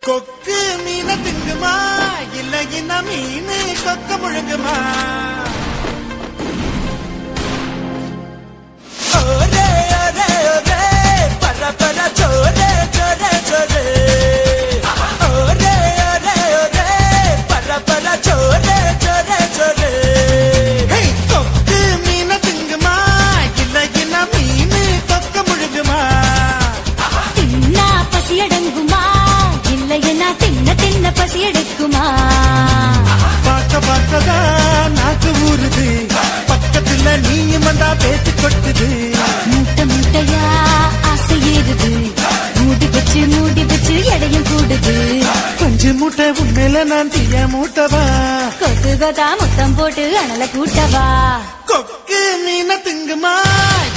கொக்கு மீன திங்குமா இல்ல இன மீன் கொக்க முழுங்குமா? ஒரே ஒரே ஒரே பர பர சோரே சோரே சோரே. ஒரே ஒரே ஒரே பர பர சோரே சோரே சோரே. கொக்கு மீன திங்குமா இல்ல இன மீன் கொக்க முழுங்குமா? தின்னா பசி அடங்குமா இல்லையனா தின்ன தின்ன பசி எடுக்குமா? பார்க்க பார்க்கதான் நாக்கு ஊறுது, பக்கத்துல நீயும் வந்தா பேச்சு கொட்டுது. மூட்டை மூட்டையா ஆசை ஏறுது, மூடி வச்சு எடையும் கூடுது. கொஞ்சம் மூட்டை உண்மையில நான் தீய மூட்டவா? கொத்து கொத்தா முத்தம் போட்டு அனல கூட்டவா? கொக்கு மீன திங்குமா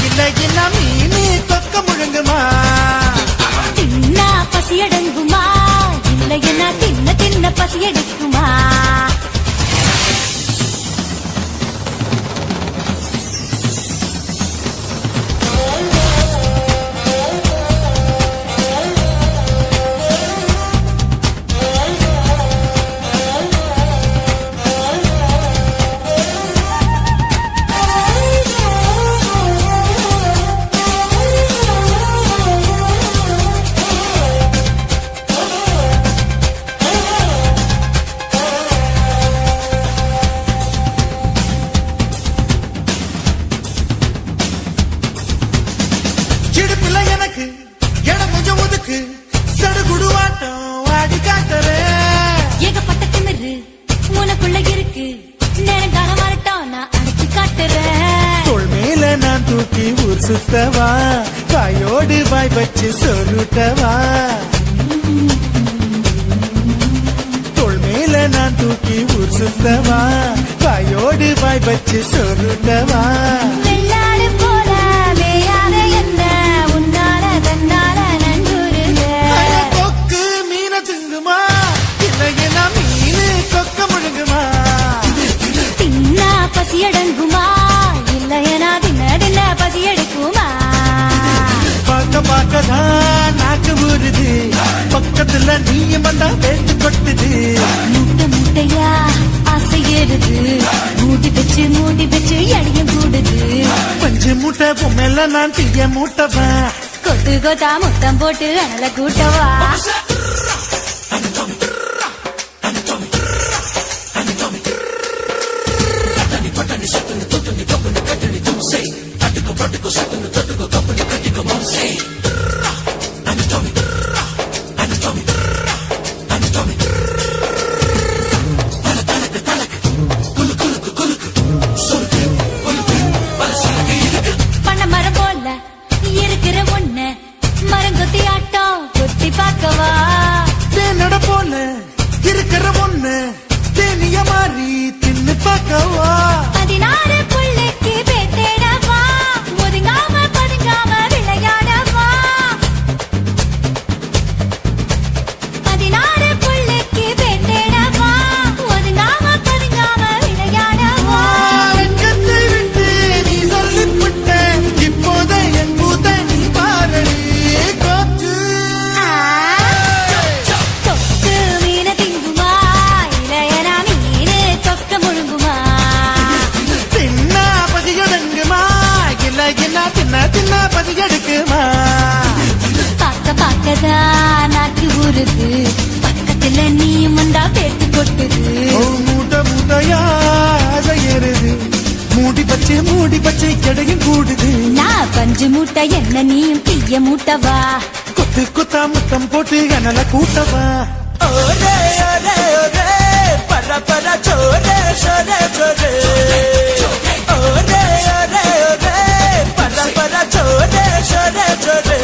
இல்ல என்ன மீன் கொக்க முழுங்குமா? தின்னா பசி அடங்குமா இல்லையனா தின்ன தின்ன பசி எடுக்குமா? எனக்கு இடம் கொஞ்சம் ஒதுக்கு, சடுகுடுவாட்டம் வாடி காட்டுறேன். ஏகப்பட்ட திமிரு உனக்குள்ள இருக்கு, நேரம் காலம் வரட்டும் நான் அடிச்சு காட்டுறேன். தோள் மேல நான் தூக்கி ஊர் சுத்தவா, வாயோடு வாய் வச்சு சொருட்டவா? தோள் மேல நான் தூக்கி ஊர் சுத்தவா, வாயோடு வாய் வச்சு சொருட்டவா? வெள்ளாடு போல மேயாத என்ன உன்னால தன்னால நன்றுருங்க. கொக்கு மீன திங்குமா இல்லையன மீன் கொக்க முழுங்குமா? தின்னா பசி அடங்குமா இல்லையனா தின்ன தின்ன பசி எடுக்குமா? பார்க்க பார்க்கதான் நாக்கு ஊறுது, பக்கத்துல நீயும் வந்தா பேச்சு கொட்டுது. மூட்டை மூட்டையா ஆசை ஏறுது, மூடி வச்சு எடையும் கூடுது. பஞ்சு மூட்டை பொம்மையில நான் தீய மூட்டவா? கொத்து கொத்தா முத்தம் போட்டு அனல கூட்டவா? பண்ண மரம் போல இருக்கிற ஒண்ணு மரங்கொத்தி ஆட்டம் கொத்தி பார்க்கவா? தேனட போல இருக்கிற ஒண்ணு தேனிய மாறி தின்னு பார்க்கவா? 16 புள்ளைக்கு பேத்தேடவா, ஒதுங்காம பதுங்காம விளையாடவா? 16 புள்ளைக்கு பேத்தேடவா, ஒதுங்காம பதுங்காம விளையாடவா? வெட்கத்தை விட்டு நீ சொல்லிவிட்ட, இப்போத என் பூத நீ பாரடி. கொக்கு கொக்கு மீன திங்குமா இளையனா மீனு கொக்க முழுங்குமா? தின்னா பசியடங்குமா இல்ல என்ன தின்ன தின்ன பசி எடுக்குமா? பார்க்க பார்க்கதான் நாக்கு ஊறுது, பக்கத்துல நீயும் வந்தா பேத்து கொட்டுது. மூட்டை மூட்டையா ஆசை ஏறுது, மூடி பச்சை கிடையும் கூடுது. நான் பஞ்சு மூட்டை என்ன நீயும் தீய மூட்டவா? கொத்து கொத்தா முத்தம் போட்டு அனல கூட்டவா? ஒரே ஒரே ஒரே பர பர சோரே சோரே சோரே. ஒரே ஒரே ஒரே பர பர சோரே சோரே சோரே.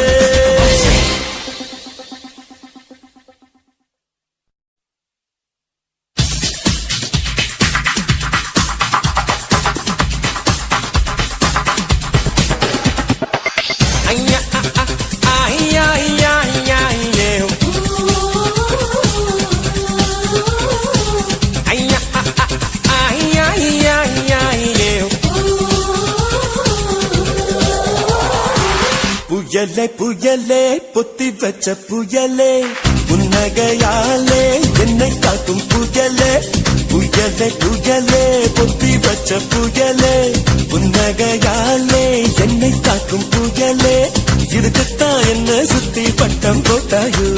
புயலே புயலே பொத்தி வச்ச புயலே புன்னகையாலே என்னை காக்கும் புயலே புயலே புயலே பொத்தி வச்ச புயலே புன்னகையாலே என்னை காக்கும் புயலே இதுக்குத்தான் என்ன சுத்தி பட்டம் போட்டாயோ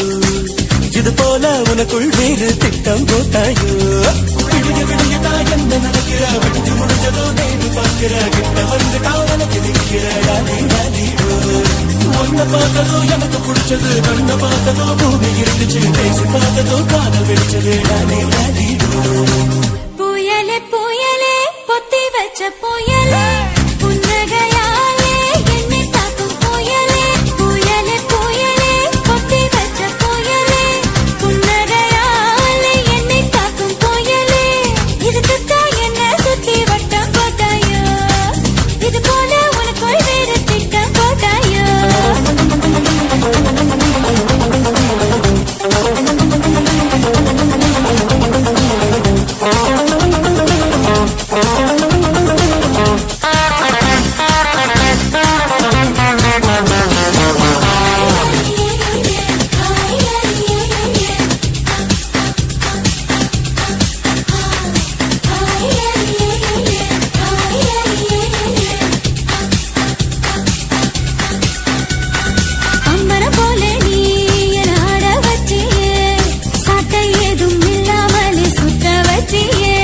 இது போல உனக்குள் வேறு திட்டம் போட்டாயோ விடிய விடியதான் என்ன நடக்கிற விட்டு முடிஞ்சதோ நேரு பார்க்கிற கிட்ட வந்து காவலுக்கு நிற்கிற டாலி டாலி ஒன்ன பார்த்ததோ எனக்கு பிடிச்சது கண்ண பார்த்ததோ பூமி இருந்துச்சு பேசி பார்த்ததோ காதல் வெடிச்சது டாலி டாலி புயலே புயலே பொத்தி வச்ச புயலே புன்னகையாலே என்னை தாக்கும் புயலே புயலே புயலே பொத்தி வச்ச புயலே புன்னகையாலே என்னை தாக்கும் புயலே இதுக்குத்தான் என்ன சுத்தி வட்டம் போட்டாயோ இது போல உனக்குள் வேறு திட்டம் போட்டாயோ அம்மரம் போல நீ என் ஆட வச்சியே சாட்டை ஏதும் இல்லாமலே சுத்த வச்சியே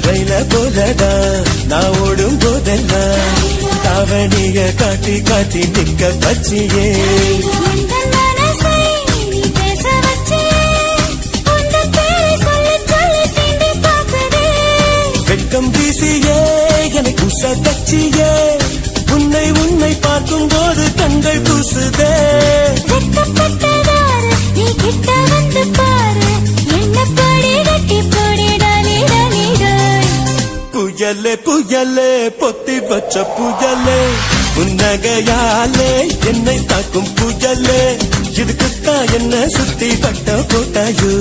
ரயில போலதான் நான் ஓடும் போதெல்லாம் தாவணிய காட்டி காட்டி நிக்க வச்சியே எந்தன் மனசை நீ பேச வச்சியே உந்தன் பேரை சொல்லி சொல்லி சீண்டி பார்க்குதே வெட்கம் வீசியே எனக்கு உச தச்சியே உன்னை உன்னை பார்க்கும் போது கண்கள் கூசுதே வெட்கப்பட்டதாரு நீ கிட்ட வந்து பாரு என்ன படி கட்டி போடி டாலி டாலி டாய் புயலே புயலே பொத்தி வச்ச புயலே புன்னகையாலே என்னை தாக்கும் புயலே இதுக்குத்தான் என்ன சுத்தி பட்ட போட்டாயோ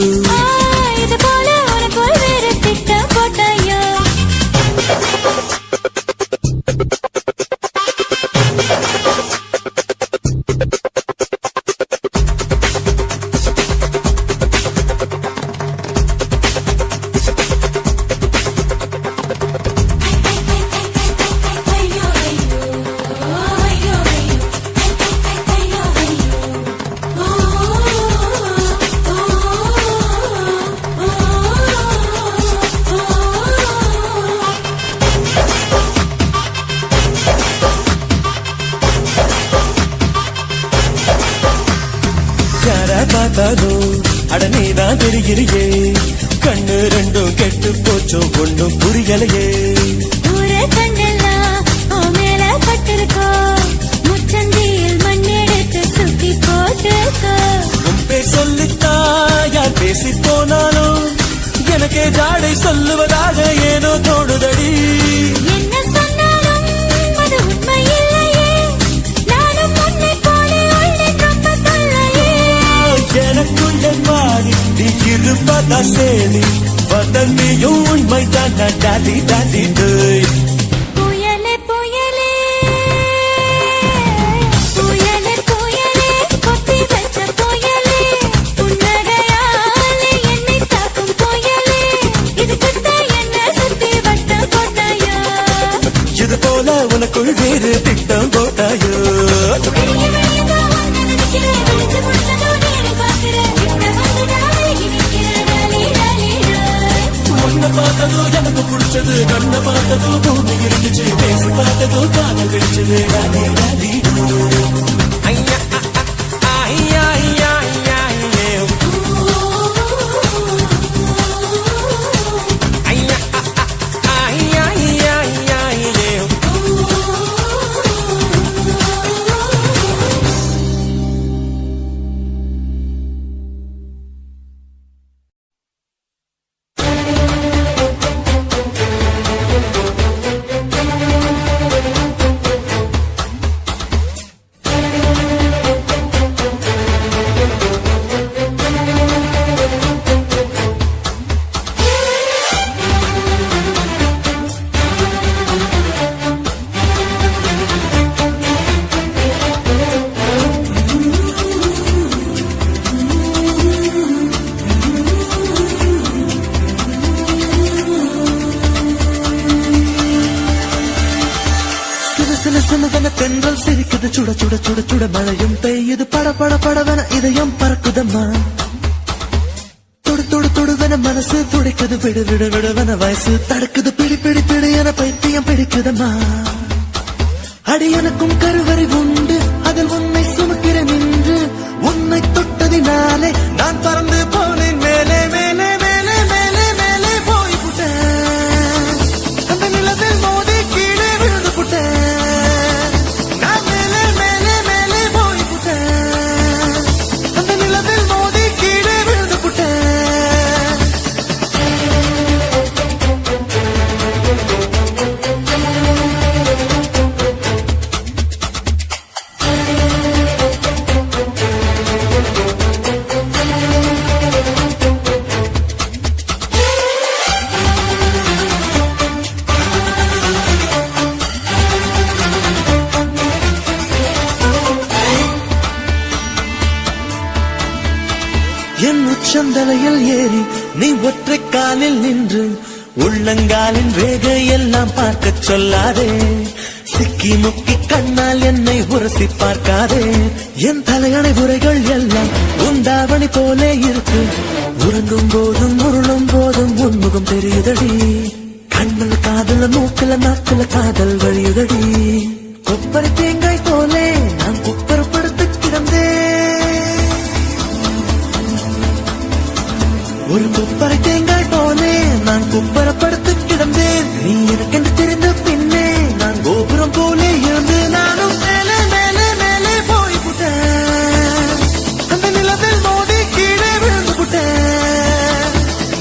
இது போல உனக்குள் வேறு திட்டம் போட்டாயோ யாரா பார்த்தாலும் அடனேதான் தெரிகிறியே கண்ணு ரெண்டும் கெட்டு போச்சோ ஒண்ணும் புரியலையே ஊரே கண்ணெல்லாம் உன் மேல பட்டிருக்கோ முச்சந்தியில் மண்ணெடுத்து சுத்தி போட்டுக்கோ உன் பேர் சொல்லித்தா யார் பேசி போனாலும் எனக்கே ஜாடை சொல்லுவதாக ஏனோ தோணுதடி என்ன சொன்னாலும் அது உண்மை இல்லையே நானும் உன்னை போல உள்ளேன் ரொம்ப தொல்லையே எனக்குள்ள மாறி நீ இருப்பதா சேரி வதந்தியும் உண்மைதான் டாலி டாலி டேய் புயலே புயலே புயலே புயலே பொத்தி வச்ச புயலே புன்னகையாலே என்னை தாக்கும் புயலே இதுக்குத்தான் என்ன சுத்தி வட்டம் போட்டாயோ இது போல உனக்குள் வேறு திட்டம் போட்டாயோ விடிய விடியதான் உன்னை நினைக்கிறேன் விழிச்சு முடிச்சதோ நேரு பார்க்கிறேன் கிட்ட வந்து டாலி நிற்கிற டாலி டாலி டாய் உன்னை பார்த்ததோ எனக்கு பிடிச்சது கண்ணை பார்த்ததோ பூமி இருந்துச்சு பேசி பார்த்ததோ காதல் வெடிச்சது டாலி டாலி ஐயா ஐயா ஐயா ஐயா ஐயா ஐயா ஐயா ஐயா சிரிக்குது சுட சுட சுட சுட மழையும் பெய்யுது பட பட படவன இதயம் பறக்குதம்மா தொடு தொடு தொடுவன மனசு துடிக்குது விடு விடு விடுவன வயசு தடுக்குது பிடி பிடி பிடி என பைத்தியம் பிடிக்குதம்மா அடி எனக்கும் கருவறை உண்டு அதில் உன்னை சுமக்கிறேன் நின்று உன்னை தொட்டதினாலே நான் பறந்து போனேன் மேலே மேலே மேலே மேலே மேலே போய்விட்டேன் அந்த நிலவில் மோதி கீழே விழுந்து விட்டேன் நான் மேலே மேலே மேலே போய்விட்டேன் அந்த நிலவில் மோதி கீழே விழுந்து விட்டேன் என் உச்சந்தலையில் ஏறி நீ ஒற்றை காலில் நின்று உள்ளங்காலின் ரேகை எல்லாம் பார்க்க சொல்லாதே சிக்கி முக்கி கண்ணால் என்னை உரசி பார்க்காதே என் தலையணை உரைகள் எல்லாம் உண்டாவணி போலே இருக்கு உறங்கும் போதும் உருளும் போதும் உன்முகம் தெரியுதடி கண்ணில் காதல மூக்கில நாக்கில காதல் வழியுதடி கொப்பரை தேங்காய் போலே நான் குப்பரப்படுத்து கிடந்தேன் ஒரு குப்பரை தேங்காய் போலே நான் குப்பரப்படுத்து கிடந்தேன் நீ எனக்கென்று தெரிந்த பின்னே நான் கோபுரம் போலே இருந்து நானும் மேலே மேலே மேலே போய்விட்டேன் அந்த நிலவில் மோதி கீழே விழுந்து விட்டேன்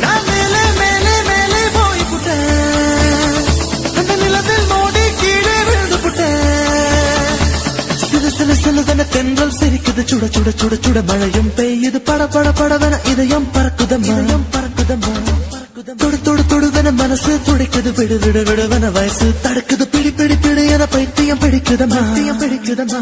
நான் மேலே மேலே மேலே போய்விட்டேன் அந்த நிலவில் மோதி கீழே விழுந்து விட்டேன் சில சில சிலதன தென்றல் சிரிக்குது சுட சுட சுட சுட மழையும் பெய்யுது பட பட படவன இதயம் பறக்குதம்மா தொடு தொடு தொடுவன மனசு துடிக்குது விடு விடு விடுவன வயசு தடுக்குது பிடி பிடி பிடி என பைத்தியம் பிடிக்குதம்மா பிடிக்குதம்மா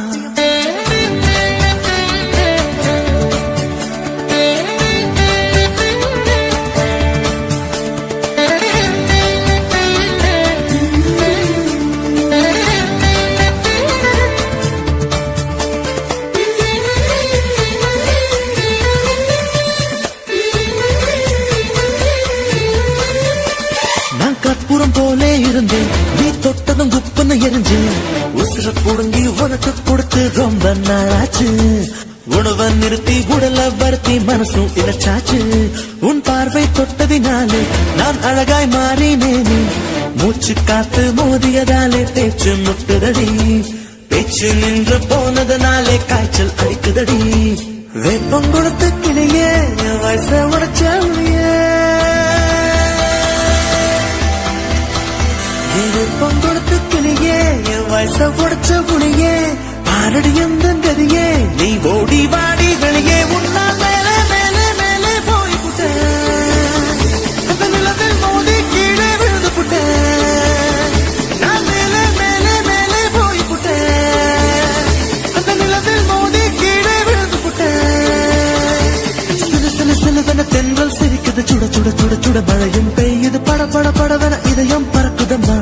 கற்பூரம் போலே இருந்தேன் நீ தொட்டதும் குப்புன்னு எரிஞ்சு உசுர புடுங்கி உனக்கு கொடுத்து ரொம்ப நாளாச்சு உணவை நிறுத்தி உடல வருத்தி மனசும் இழைச்சாச்சு உன் பார்வை தொட்டதினாலே நான் அழகாய் மாறினேனே மூச்சு காத்து மோதியதாலே பேச்சு முட்டுதடி பேச்சு நின்று போனதனாலே காய்ச்சல் அடிக்குதடி வேப்பம் கொடுத்து கிளியே வயச உடைச்சே பொங்கொடுத்து கிளியே என் வயச உடைச்ச புளியே பாரடி எந்த கதியே நீ ஓடி வாடி வெளியே உன்னால் மேலே மேலே மேலே போய்விட்டேன் அந்த நிலவில் மோதி கீழே விழுந்து விட்டேன் நான் மேலே மேலே மேலே போய்விட்டேன் அந்த நிலவில் மோதி கீழே விழுந்து விட்டேன் சில சில சிலதன தென்றல் சிரிக்குது சுட சுட சுட சுட மழையும் பெய்யுது பட பட படவன இதயம் பறக்குதம்மா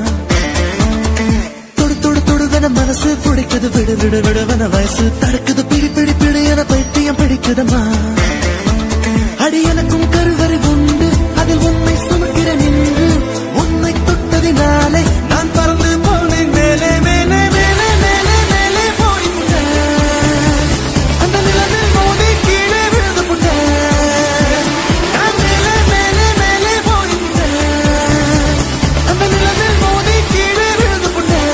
மனசு துடிக்குது விடு விடு விடுவன வயசு தடுக்குது பிடி பிடி பிடி என பைத்தியம் பிடிக்குதம்மா அடி எனக்கும் கருவறை உண்டு அதில் உன்னை சுமக்கிறேன் நின்று உன்னை தொட்டதினாலே நான் பறந்து போனேன் மேலே மேலே மேலே மேலே மேலே போய்விட்டேன் அந்த நிலவில் மோதி கீழே விழுந்து விட்டேன் நான் மேலே மேலே மேலே போய்விட்டேன் அந்த நிலவில் மோதி கீழே விழுந்து விட்டேன்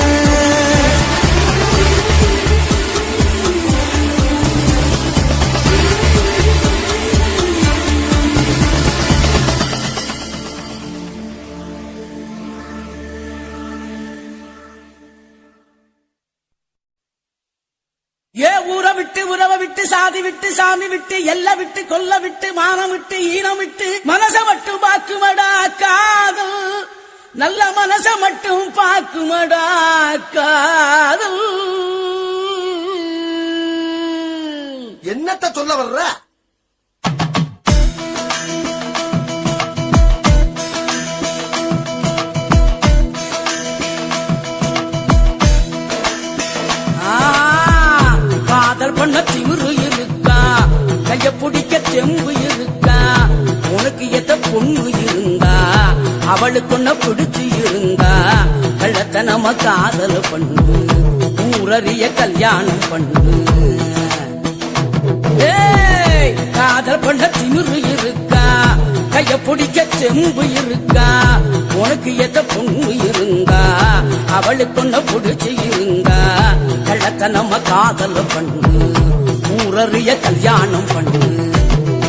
ஏ ஊரை விட்டு உறவை விட்டு சாதி விட்டு சாமி விட்டு எல்லை விட்டு கொல்ல விட்டு மானம் விட்டு ஈனம் விட்டு மனச மட்டும் பாக்குமடா காதல் நல்ல மனச மட்டும் பாக்குமடா காதல் என்னத்த சொல்ல வர்ற ஆ பொண்ணு இருந்தா அவளுக்கு ஒன்ன பிடிச்சு இருந்தா கள்ளத்தனம காதல் பண்ணு ஊரறிய கல்யாணம் பண்ணு ஏய், காதல் பண்ண திமிரு இருக்கா கைய பிடிக்க செம்பு இருக்கா உனக்கு எத்த பொண்ணு இருந்தா அவளுக்கு ஒன்ன பிடிச்சு இருந்தா கள்ளத்தனம காதல் பண்ணு ஊரறிய கல்யாணம் பண்ணு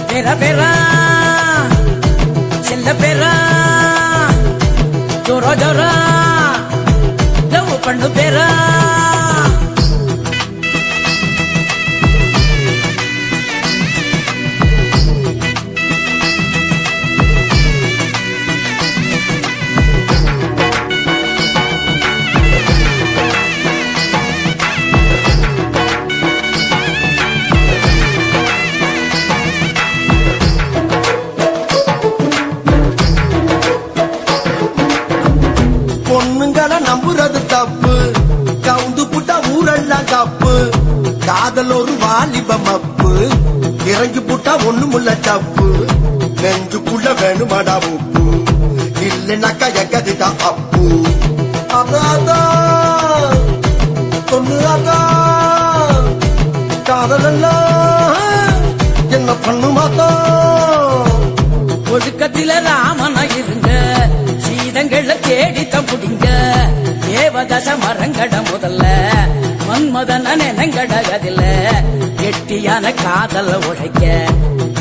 பேரா பேரா செல்ல பேரா ஜோரா ஜோரா லவ் பண்ணு பேரா பொண்ணுங்களை நம்புறது தப்பு கவுந்து புட்டா ஊரெல்லாம் தப்பு காதல் ஒரு வாலிப மப்பு இறங்கி புட்டா ஒண்ணுமுள்ள தப்பு நெஞ்சுக்குள்ள வேணுமாடா உப்பு இல்லைனாக்கா எங்கதுதான் அப்பு அதான் தொண்ணு அதான் காதலெல்லாம் என்ன பண்ணுமாதான் ஒழுக்கத்தில ராமனா இருங்க சீதங்கள தேடித்த புடிங்க தேவதச மரங்கட முதல்ல மன்மதன நினங்கட அதில கெட்டியான காதல உழைக்க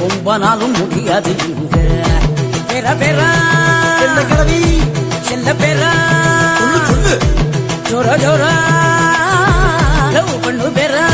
ரொம்ப நாளும் முடியாது இங்க பெற பெறா என்ன கிழவி செல்ல பெறா சொல்லு ஜோரா ஜோரா லவ் பண்ணு பெறா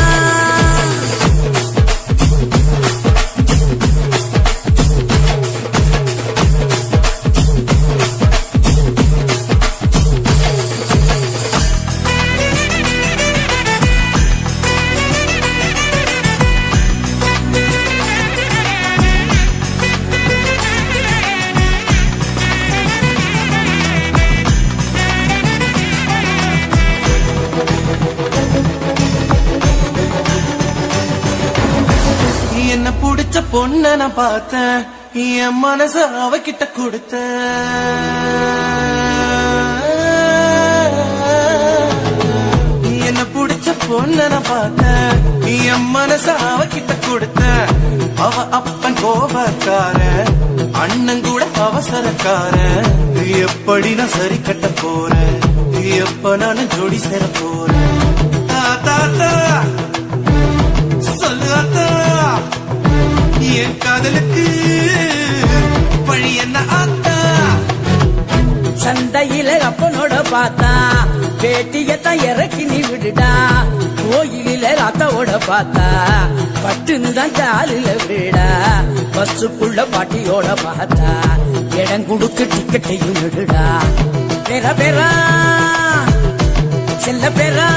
என்ன புடிச்ச பொண்ண நான் பார்த்தேன் என் மனச அவகிட்ட கொடுத்த என்ன புடிச்ச பொண்ண நான் பார்த்தேன் என் மனச அவகிட்ட கொடுத்த அவ அப்பன் கோபக்கார அண்ணன் கூட அவசரக்கார எப்படி நான் சரி கட்ட போறேன் எப்ப நான் ஜோடி சேர போறேன் தாத்தா சொல்லு அத்தா என் காதலுக்கு வழி என்ன ஆத்தா சந்தையில அப்பனோட பார்த்தா பேட்டியத்தான் இறக்கி நீ விடுடா கோயிலில அத்தாவோட பார்த்தா பட்டுன்னு தான் காலில விடா பஸ்ஸுக்குள்ள பாட்டியோட பார்த்தா இடம் கொடுத்து டிக்கெட்டையும் விடுடா பெற பெறா செல்ல பெறா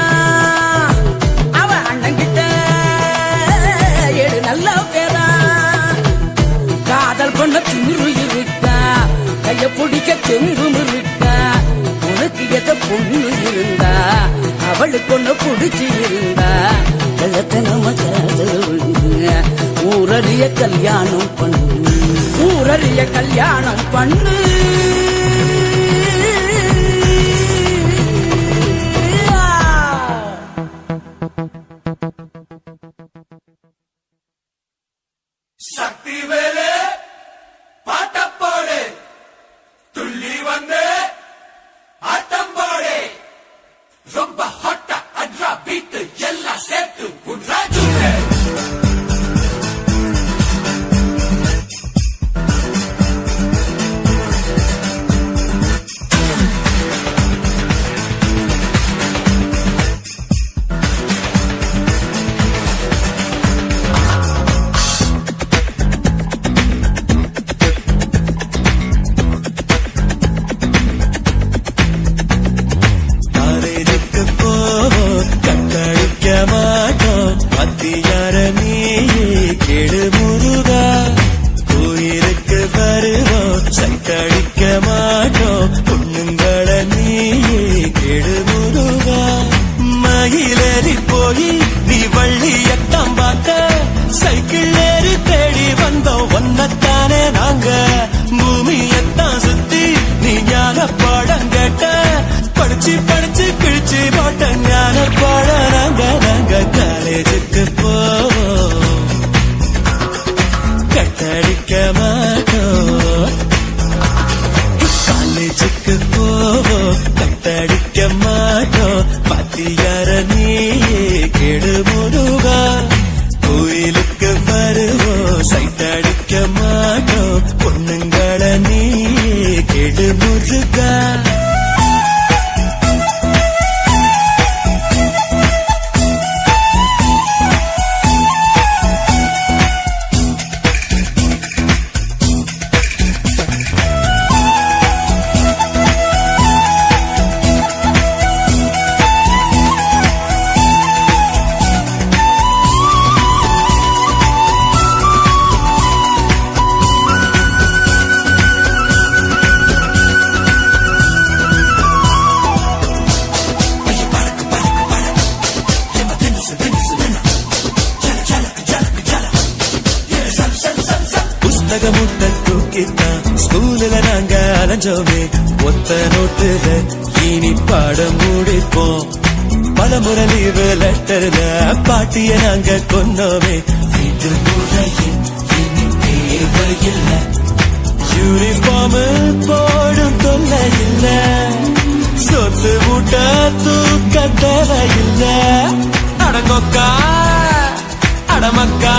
அவ அண்ணங்கிட்ட ஏடு நல்ல பேரா காதல் பண்ண திமிரு இருக்கா கைய பிடிக்க தெம்பும் இருக்கா உனக்கு எத பொண்ணு இருந்தா அவளுக்கு ஒண்ணு பிடிச்சி இருந்தா கள்ளத்தனம காதல் ஊரறிய கல்யாணம் பண்ணு ஊரறிய கல்யாணம் பண்ணு சக்தி வேலே பாட்டப்போடு துள்ளி வந்து ஆட்டம் போடு ரொம்ப ஹாட்டா அட்ரா பீட்டு எல்லாம் சேர்த்து உன் ராஜு உலக முட்டை தூக்கித்தான் ஸ்கூல்ல நாங்க அலைஞ்சோமே ஒத்த நோட்டுல இனி பாடம் முடிப்போம் பலமுறை லீவு லெட்டர்ல பாட்டிய நாங்க கொன்னோமே வீட்டு முறையில் இனி தேவையில்லை யூனிஃபார்ம் போடும் தொல்லை இல்ல சொத்து மூட்டை தூக்க தேவையில்லை அடங்கொக்கா அடமக்கா